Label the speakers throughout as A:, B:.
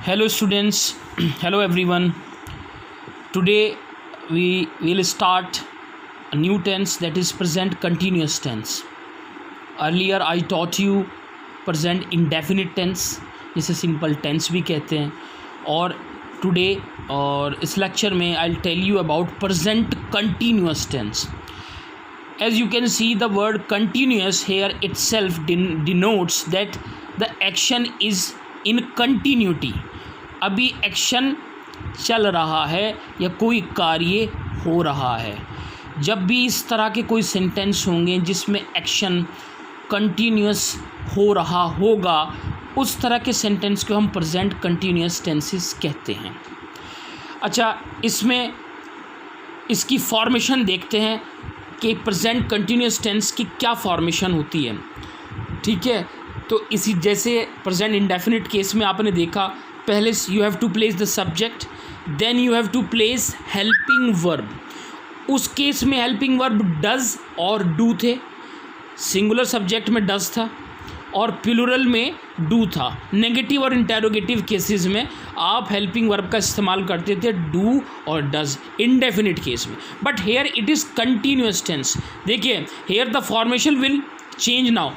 A: Hello students, hello everyone. Today we will start a new tense, that is present continuous tense. Earlier I taught you present indefinite tense, जिसे simple tense भी कहते हैं, और today और इस lecture में I'll tell you about present continuous tense. As you can see, the word continuous here itself denotes that the action is in continuity. अभी action चल रहा है या कोई कार्य हो रहा है. जब भी इस तरह के कोई सेंटेंस होंगे जिसमें एक्शन कंटिन्यूस हो रहा होगा, उस तरह के सेंटेंस को हम प्रेजेंट कंटिन्यूस टेंसेस कहते हैं. अच्छा, इसमें इसकी फॉर्मेशन देखते हैं कि प्रेजेंट कंटिन्यूस टेंस की क्या फॉर्मेशन होती है. ठीक है, तो इसी जैसे प्रेजेंट इंडेफिनिट केस में आपने देखा, पहले you have to place the subject, then you have to place helping verb. उस केस में हेल्पिंग वर्ब डज और डू थे. सिंगुलर सब्जेक्ट में डज था और प्लूरल में डू था. नेगेटिव और इंटेरोगेटिव केसेस में आप हेल्पिंग वर्ब का इस्तेमाल करते थे डू और डज इंडेफिनिट केस में. But here it is continuous tense. देखिए, here the formation will change now.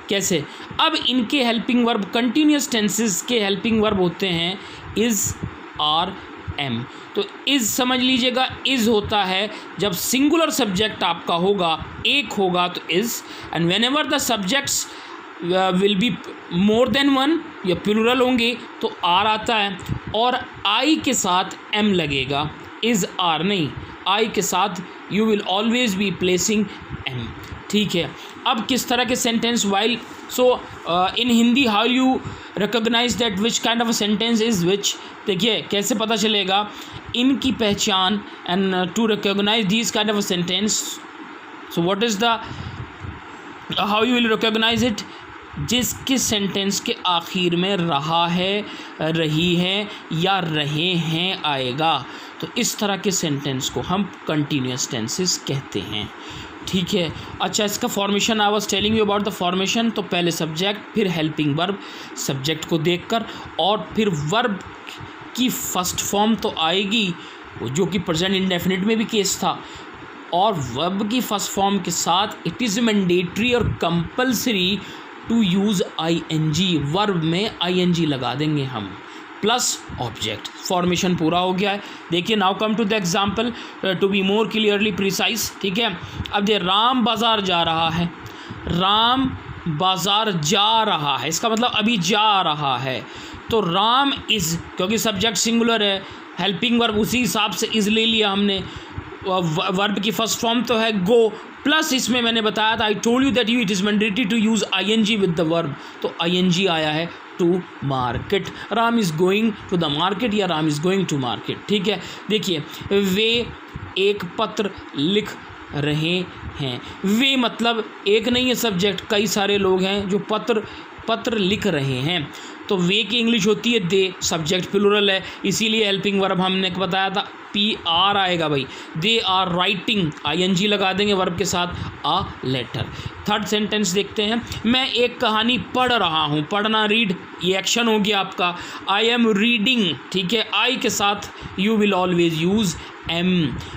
A: कैसे? अब इनके हेल्पिंग वर्ब कंटिन्यूस टेंसेस के हेल्पिंग वर्ब होते हैं इज़, आर, एम. तो इज़ समझ लीजिएगा, इज़ होता है जब सिंगुलर सब्जेक्ट आपका होगा, एक होगा तो is, and when ever the subjects will be more than one या प्लूरल होंगे तो आर आता है, और आई के साथ एम लगेगा. इज़ आर नहीं, आई के साथ you will always be placing am. ठीक है, अब किस तरह के sentence while in Hindi how you recognise that which kind of a sentence is which. देखिए कैसे पता चलेगा इनकी पहचान, and to recognise this kind of a sentence. So what is the how you will recognise it. जिसके sentence के आखिर में रहा है, रही है या रहे हैं आएगा, तो इस तरह के सेंटेंस को हम कंटिन्यूस टेंसेस कहते हैं. ठीक है. अच्छा, इसका formation I was telling you about the formation. तो पहले सब्जेक्ट, फिर हेल्पिंग वर्ब. सब्जेक्ट को देखकर और फिर वर्ब की फर्स्ट फॉर्म तो आएगी, जो कि प्रेजेंट इंडेफिनिट में भी केस था, और वर्ब की फर्स्ट फॉर्म के साथ इट इज़ मैंडेटरी और compulsory to use ING. Verb में आईएनजी लगा देंगे हम, प्लस ऑब्जेक्ट. फॉर्मेशन पूरा हो गया है. देखिए, now come to the example to be more clearly precise. ठीक है, अब ये राम बाज़ार जा रहा है. राम बाज़ार जा रहा है, इसका मतलब अभी जा रहा है. तो राम इज़, क्योंकि सब्जेक्ट सिंगुलर है, हेल्पिंग वर्ब उसी हिसाब से इज़ ले लिया हमने. वर्ब की फर्स्ट फॉर्म तो है गो, प्लस इसमें मैंने बताया था, I told you that you it is mandatory to use ING with the verb. तो आईएनजी आया है to market. Ram is going to the market या Ram is going to market. ठीक है, देखिए, वे एक पत्र लिख रहे हैं. वे मतलब एक नहीं है सब्जेक्ट, कई सारे लोग हैं जो पत्र लिख रहे हैं. तो वे की इंग्लिश होती है दे. सब्जेक्ट प्लूरल है, इसीलिए हेल्पिंग वर्ब हमने बताया था पी आर आएगा भाई. दे आर राइटिंग, आईएनजी लगा देंगे वर्ब के साथ, अ लेटर. थर्ड सेंटेंस देखते हैं. मैं एक कहानी पढ़ रहा हूँ. पढ़ना, रीड, ये एक्शन हो गया आपका. I am reading. ठीक है, आई के साथ you will always use am.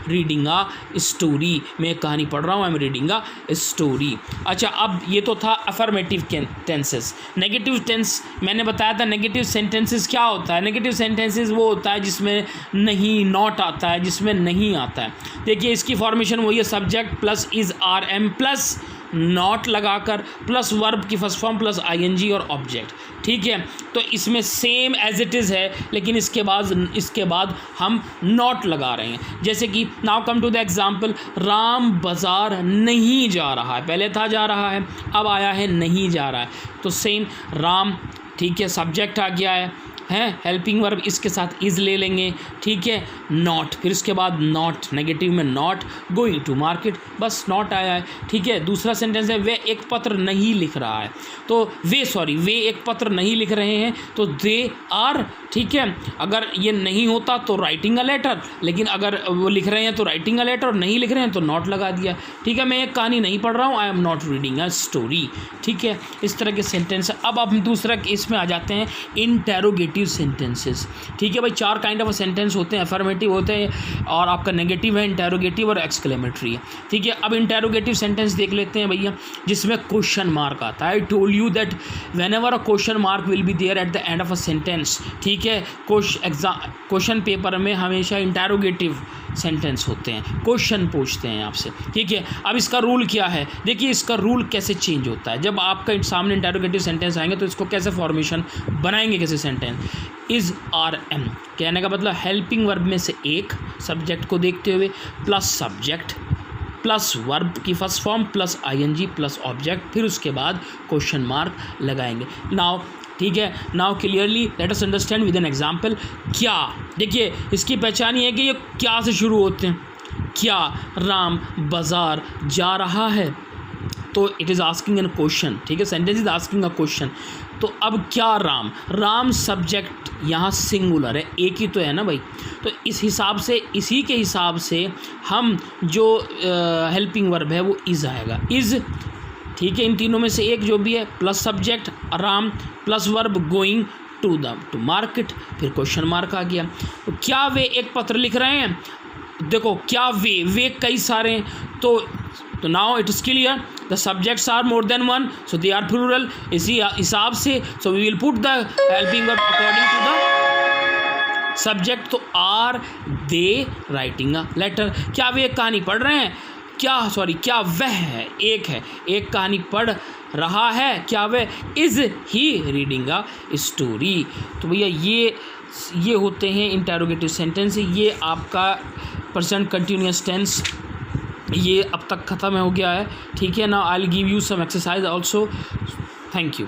A: Reading a story, मैं एक कहानी पढ़ रहा हूँ, I am reading a story. अच्छा, अब ये तो था अफर्मेटिव टेंसेस. नेगेटिव टेंस मैंने बताया था. नेगेटिव सेंटेंसेस क्या होता है? नेगेटिव सेंटेंसेस वो होता है जिसमें नहीं, नॉट आता है, जिसमें नहीं आता है. देखिए, इसकी फॉर्मेशन वही है, subject plus is, are, am plus not लगाकर, प्लस वर्ब की फर्स्ट फॉर्म प्लस आईएनजी और ऑब्जेक्ट. ठीक है, तो इसमें सेम एज इट इज़ है, लेकिन इसके बाद हम नॉट लगा रहे हैं. जैसे कि now come to the example. Ram बाज़ार नहीं जा रहा है. पहले था जा रहा है, अब आया है नहीं जा रहा है. तो सेम राम, ठीक है, सब्जेक्ट आ गया है, हेल्पिंग वर्ब इसके साथ इज़ ले लेंगे. ठीक है, नॉट, फिर इसके बाद नॉट, नेगेटिव में नॉट, गोइंग टू मार्केट, बस नॉट आया है. ठीक है, दूसरा सेंटेंस है वे एक पत्र नहीं लिख रहा है. तो वे एक पत्र नहीं लिख रहे हैं, तो दे आर. ठीक है, अगर ये नहीं होता तो राइटिंग अ लेटर, लेकिन अगर वो लिख रहे हैं तो राइटिंग अ लेटर, और नहीं लिख रहे हैं तो नॉट लगा दिया. ठीक है, मैं एक कहानी नहीं पढ़ रहा हूँ, I am not reading a story. ठीक है, इस तरह के सेंटेंस. अब हम दूसरा केस में आ जाते हैं, इंटेरोगेटिव इंटेरोगेटिव सेंटेंसेस। ठीक है भाई, 4 काइंड ऑफ सेंटेंस होते हैं, अफर्मेटिव होते हैं और आपका नेगेटिव है, इंटेरोगेटिव और एक्सक्लेमेटरी है। ठीक है, अब इंटेरोगेटिव सेंटेंस देख लेते हैं भैया, जिसमें क्वेश्चन मार्क आता है। I told you that whenever a question mark will be there at the end of a sentence. ठीक है, क्वेश्चन पेपर में हमेशा इंटेरोगेटिव सेंटेंस होते हैं, क्वेश्चन पूछते हैं आपसे। ठीक है, अब इसका रूल क्या है, देखिए इसका रूल कैसे चेंज होता है। जब आपका सामने इंटेरोगेटिव सेंटेंस आएंगे तो इसको कैसे फॉर्मेशन बनाएंगे, कैसे सेंटेंस। इज आर एम कहने का मतलब हेल्पिंग वर्ब में से एक सब्जेक्ट को देखते हुए प्लस सब्जेक्ट प्लस वर्ब की first form plus ING plus object, फिर उसके बाद क्वेश्चन मार्क लगाएंगे। नाउ ठीक है, now clearly let us understand with an example. क्या, देखिए इसकी पहचान ये है कि ये क्या से शुरू होते हैं। क्या राम बाजार जा रहा है, तो it is asking an question. ठीक है, sentence is asking a question. तो अब क्या राम, राम सब्जेक्ट यहाँ सिंगुलर है, एक ही तो है ना भाई। तो इस हिसाब से, इसी के हिसाब से हम जो हेल्पिंग वर्ब है वो इज़ आएगा, इज़। ठीक है, इन तीनों में से एक जो भी है, plus subject Ram plus verb going to market, फिर क्वेश्चन मार्क आ गया। तो क्या वे एक पत्र लिख रहे हैं, देखो क्या वे कई सारे हैं, तो now it is clear the subjects are more than one, so they are plural. इसी हिसाब से so we will put the helping verb according to the subject. तो are they writing a letter, क्या वे एक कहानी पढ़ रहे हैं, क्या वह है, एक कहानी पढ़ रहा है, क्या वह is he reading a story. तो भैया ये होते हैं इंटेरोगेटिव सेंटेंस। ये आपका प्रेजेंट कंटिन्यूअस टेंस ये अब तक ख़त्म हो गया है। ठीक है ना, I will give you some exercise also. Thank you.